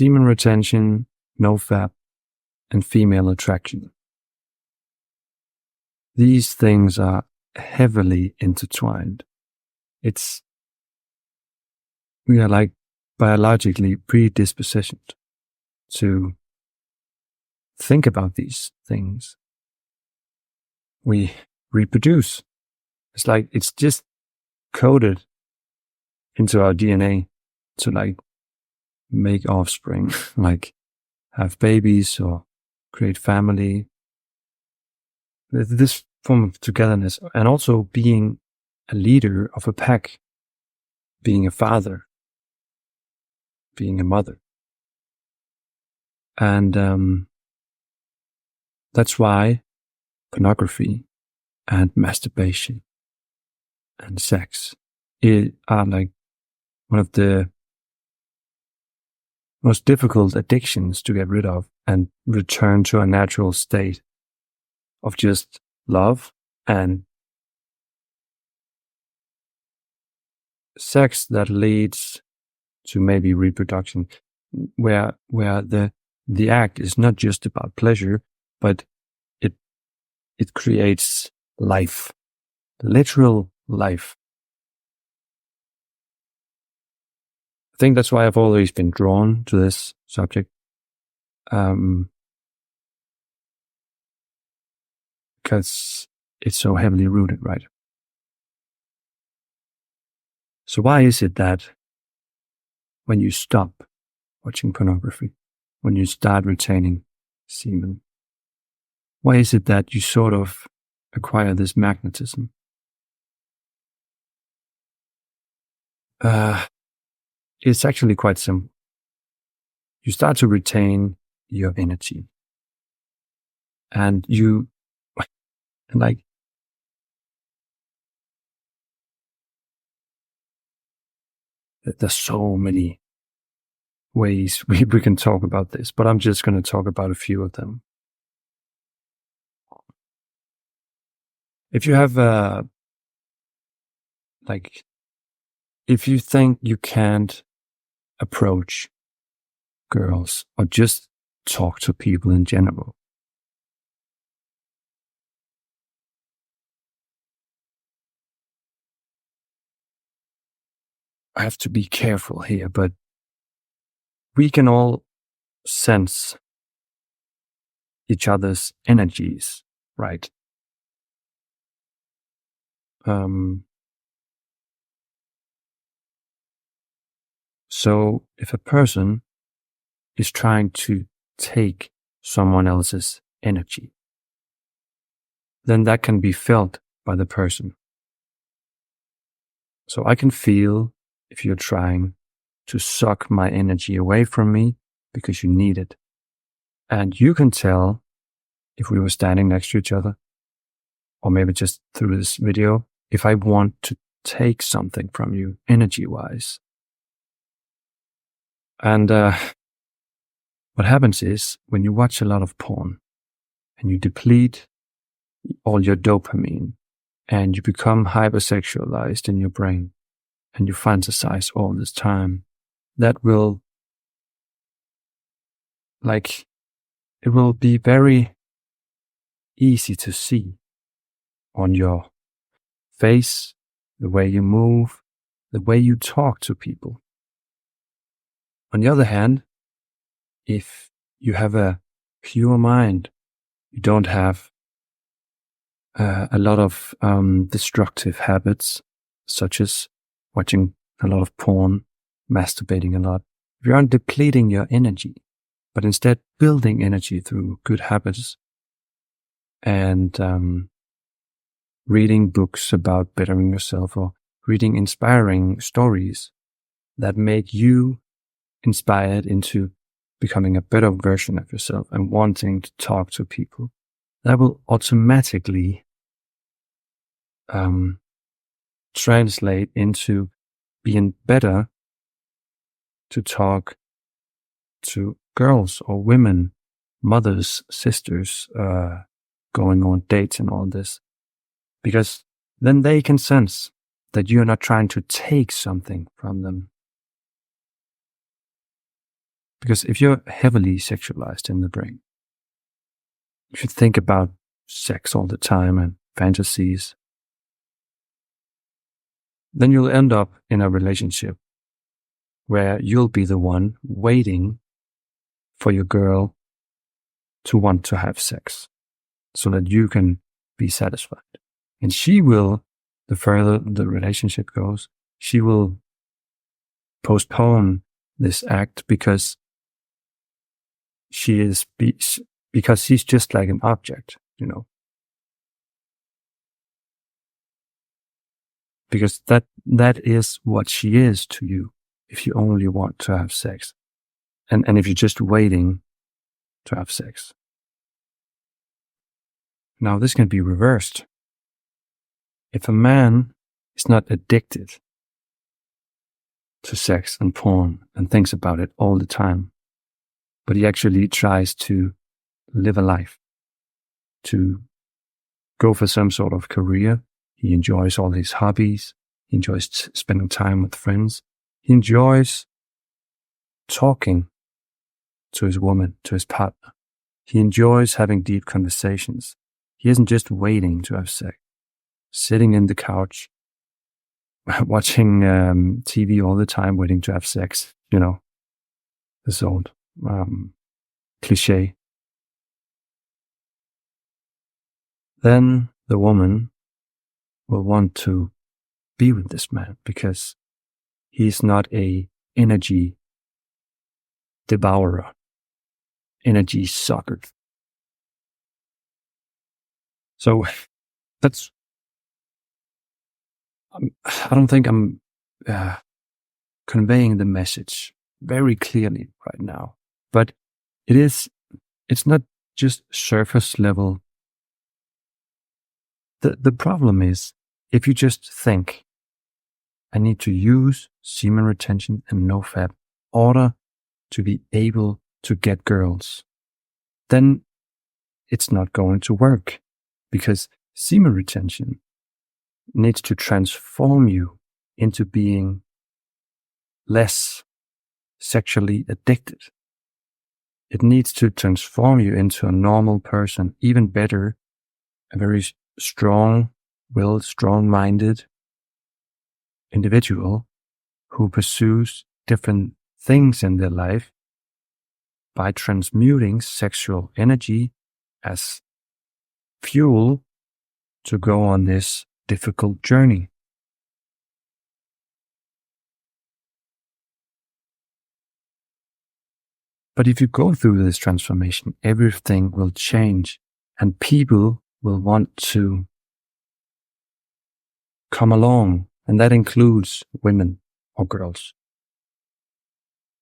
semen retention, Nofap, and female attraction. These things are heavily intertwined. We are like biologically predispositioned to think about these things. We reproduce. It's like it's just coded into our DNA to like make offspring, like have babies or create family. This form of togetherness, and also being a leader of a pack, being a father, being a mother. And that's why pornography and masturbation and sex are like one of the most difficult addictions to get rid of and return to a natural state of just love and sex that leads to maybe reproduction, where the act is not just about pleasure, but it creates life, literal life. I think that's why I've always been drawn to this subject. Because it's so heavily rooted, right? So why is it that when you stop watching pornography, when you start retaining semen, why is it that you sort of acquire this magnetism? It's actually quite simple. You start to retain your energy. And there's so many ways we can talk about this, but I'm just going to talk about a few of them. If you have if you think you can't approach girls or just talk to people in general, I have to be careful here, but we can all sense each other's energies, right? So if a person is trying to take someone else's energy, then that can be felt by the person. So I can feel if you're trying to suck my energy away from me because you need it. And you can tell if we were standing next to each other, or maybe just through this video, if I want to take something from you energy-wise. And what happens is when you watch a lot of porn and you deplete all your dopamine and you become hypersexualized in your brain and you fantasize all this time, that will it will be very easy to see on your face, the way you move, the way you talk to people. On the other hand, if you have a pure mind, you don't have a lot of destructive habits, such as watching a lot of porn, masturbating a lot. If you aren't depleting your energy, but instead building energy through good habits and reading books about bettering yourself, or reading inspiring stories that make you inspired into becoming a better version of yourself and wanting to talk to people, that will automatically translate into being better to talk to girls or women, mothers, sisters, going on dates and all this. Because then they can sense that you're not trying to take something from them. Because if you're heavily sexualized in the brain, if you think about sex all the time and fantasies, then you'll end up in a relationship where you'll be the one waiting for your girl to want to have sex so that you can be satisfied. And she will, the further the relationship goes, she will postpone this act because she's just like an object, because that is what she is to you if you only want to have sex. And if you're just waiting to have sex. Now, this can be reversed. If a man is not addicted to sex and porn and thinks about it all the time, but he actually tries to live a life, to go for some sort of career. He enjoys all his hobbies. He enjoys spending time with friends. He enjoys talking to his woman, to his partner. He enjoys having deep conversations. He isn't just waiting to have sex, sitting in the couch, watching TV all the time, waiting to have sex, this old cliche. Then the woman will want to be with this man because he's not a energy devourer, energy sucker. So I don't think I'm conveying the message very clearly right now, but it's not just surface level. The problem is if you just think, I need to use semen retention and Nofap in order to be able to get girls, then it's not going to work because semen retention needs to transform you into being less sexually addicted. It needs to transform you into a normal person, even better, a very strong-willed, strong-minded individual who pursues different things in their life by transmuting sexual energy as fuel to go on this difficult journey. But if you go through this transformation, everything will change and people will want to come along, and that includes women or girls,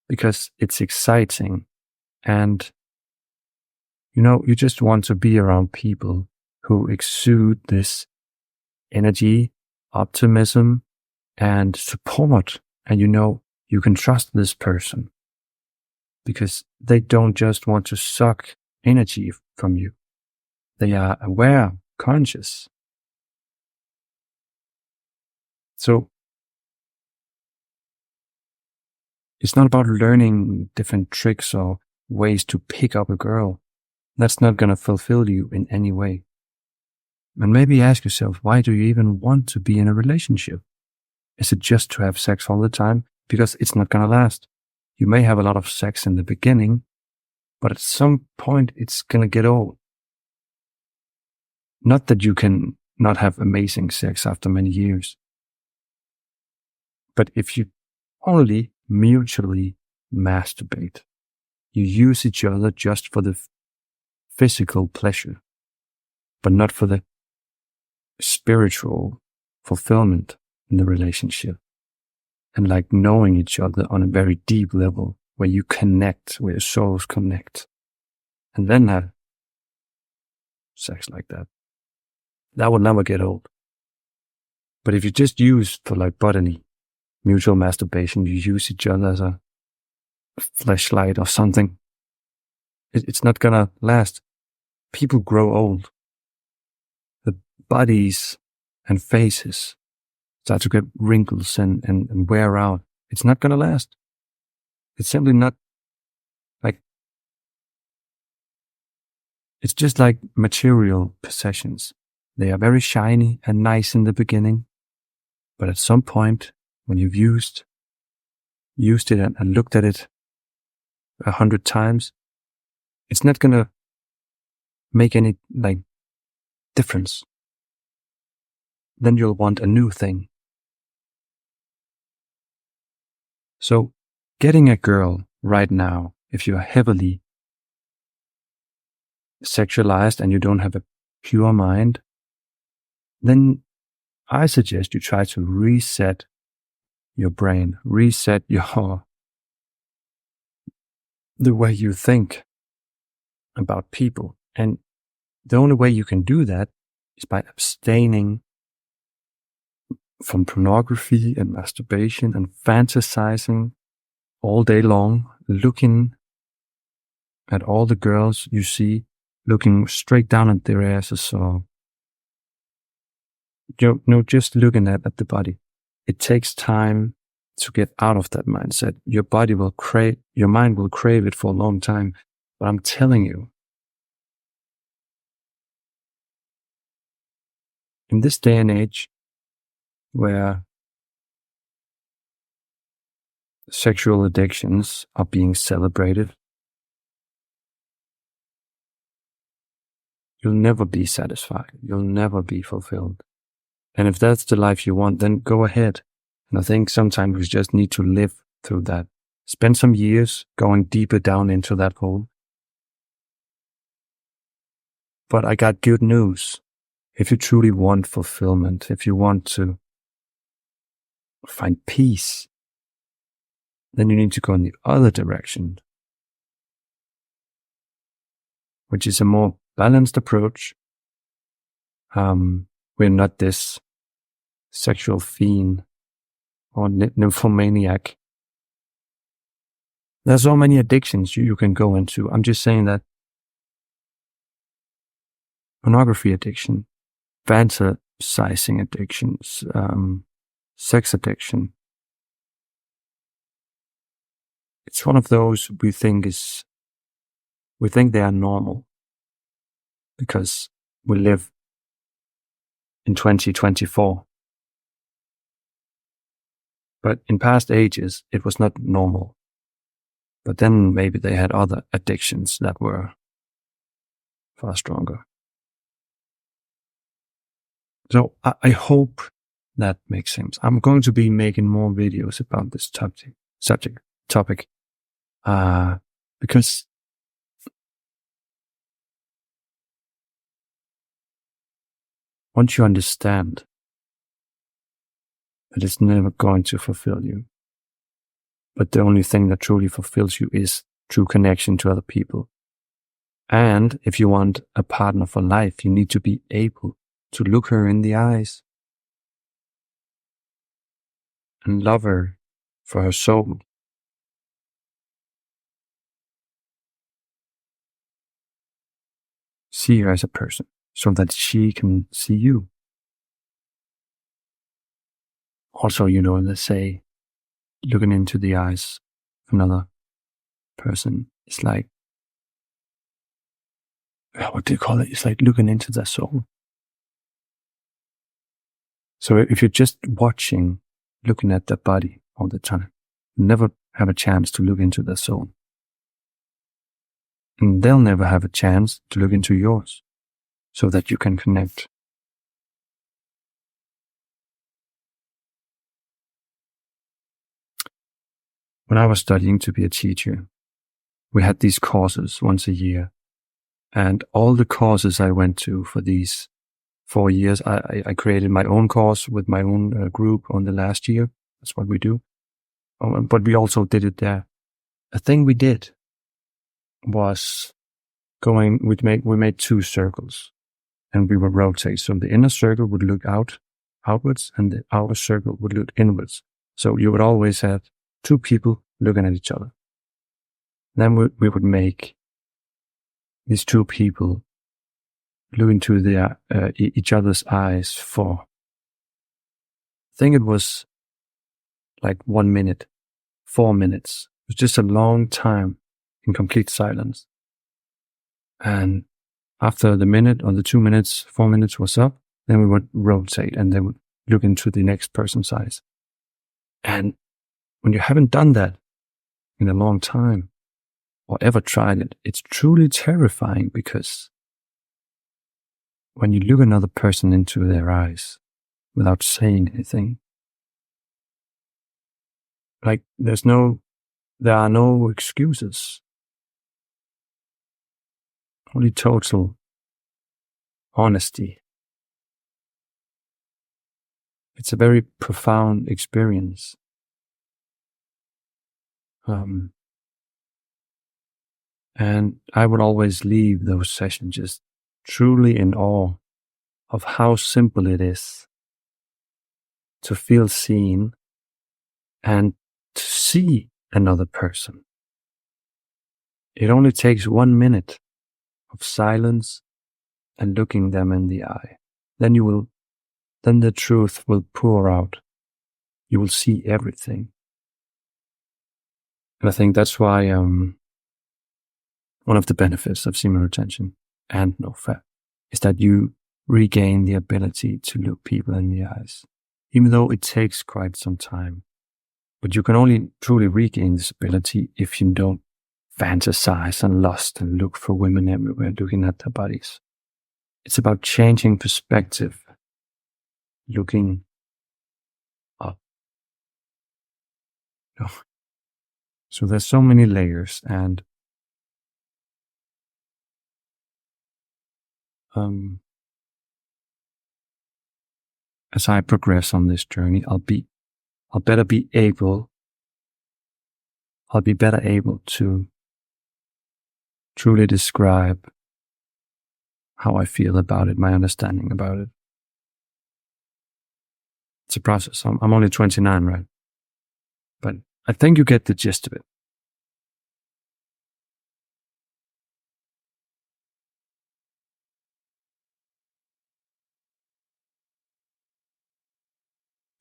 because it's exciting and you just want to be around people who exude this energy, optimism, and support, and you can trust this person because they don't just want to suck energy from you. They are aware, conscious. So it's not about learning different tricks or ways to pick up a girl. That's not going to fulfill you in any way. And maybe ask yourself, why do you even want to be in a relationship? Is it just to have sex all the time? Because it's not going to last. You may have a lot of sex in the beginning, but at some point it's going to get old. Not that you can not have amazing sex after many years. But if you only mutually masturbate, you use each other just for the physical pleasure, but not for the spiritual fulfillment in the relationship. And like knowing each other on a very deep level where you connect, where your souls connect, and then have sex like that. That will never get old. But if you just use for like bodily, mutual masturbation, you use each other as a fleshlight or something, it's not gonna last. People grow old. The bodies and faces start to get wrinkles and wear out. It's not gonna last. It's simply not Like, it's just like material possessions. They are very shiny and nice in the beginning, but at some point, when you've used it and looked at it 100 times, it's not gonna make any difference. Then you'll want a new thing. So getting a girl right now, if you are heavily sexualized and you don't have a pure mind, then I suggest you try to reset your brain, reset the way you think about people. And the only way you can do that is by abstaining from pornography and masturbation and fantasizing all day long, looking at all the girls you see, looking straight down at their asses, or just looking at the body. It takes time to get out of that mindset. Your mind will crave it for a long time. But I'm telling you, in this day and age where sexual addictions are being celebrated, you'll never be satisfied. You'll never be fulfilled. And if that's the life you want, then go ahead. And I think sometimes we just need to live through that. Spend some years going deeper down into that hole. But I got good news. If you truly want fulfillment, if you want to find peace, then you need to go in the other direction, which is a more balanced approach. We're not this sexual fiend or nymphomaniac. There's so many addictions you can go into. I'm just saying that pornography addiction, fantasizing addictions, sex addiction, it's one of those we think they are normal because we live in 2024. But in past ages, it was not normal. But then maybe they had other addictions that were far stronger. So I hope that makes sense. I'm going to be making more videos about this topic, because once you understand that it's never going to fulfill you, but the only thing that truly fulfills you is true connection to other people. And if you want a partner for life, you need to be able to look her in the eyes and love her for her soul. See her as a person so that she can see you. Also, let's say looking into the eyes of another person is like, what do you call it? It's like looking into their soul. So if you're just looking at their body all the time, you never have a chance to look into their soul. And they'll never have a chance to look into yours so that you can connect. When I was studying to be a teacher, we had these courses once a year. And all the courses I went to for these 4 years, I created my own course with my own group on the last year. That's what we do. But we also did it there. A thing we did was we made 2 circles and we would rotate. So the inner circle would look outwards and the outer circle would look inwards. So you would always have 2 people looking at each other. Then we would make these 2 people look into each other's eyes for, I think it was like 1 minute, 4 minutes. It was just a long time. in complete silence. And after the minute or the 2 minutes, 4 minutes was up, then we would rotate and then would look into the next person's eyes. And when you haven't done that in a long time or ever tried it, it's truly terrifying, because when you look another person into their eyes without saying anything, like there are no excuses, only total honesty. It's a very profound experience. And I would always leave those sessions just truly in awe of how simple it is to feel seen and to see another person. It only takes 1 minute of silence and looking them in the eye. Then the truth will pour out. You will see everything. And I think that's why one of the benefits of semen retention and Nofap is that you regain the ability to look people in the eyes, even though it takes quite some time. But you can only truly regain this ability if you don't fantasize and lust and look for women everywhere looking at their bodies. It's about changing perspective, looking up. So there's so many layers, and as I progress on this journey, I'll be better able to truly describe how I feel about it, my understanding about it. It's a process. I'm only 29, right? But I think you get the gist of it.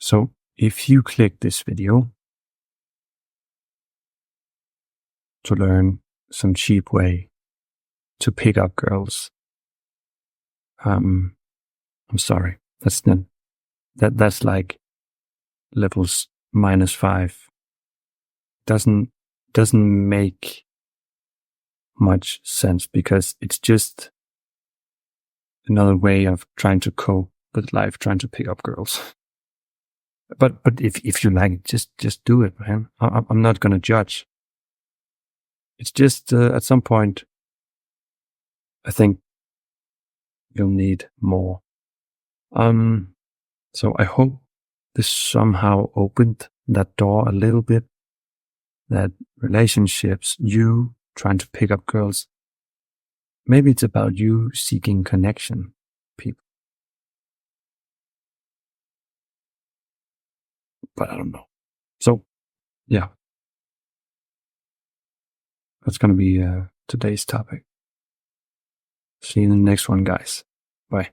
So if you click this video to learn some cheap way to pick up girls, I'm sorry. That's like levels -5. Doesn't make much sense, because it's just another way of trying to cope with life, trying to pick up girls. But if you like it, just do it, man. I'm not gonna judge. It's just at some point, I think you'll need more. So I hope this somehow opened that door a little bit. That relationships, you trying to pick up girls, maybe it's about you seeking connection, people. But I don't know. So, yeah. That's going to be today's topic. See you in the next one, guys. Bye.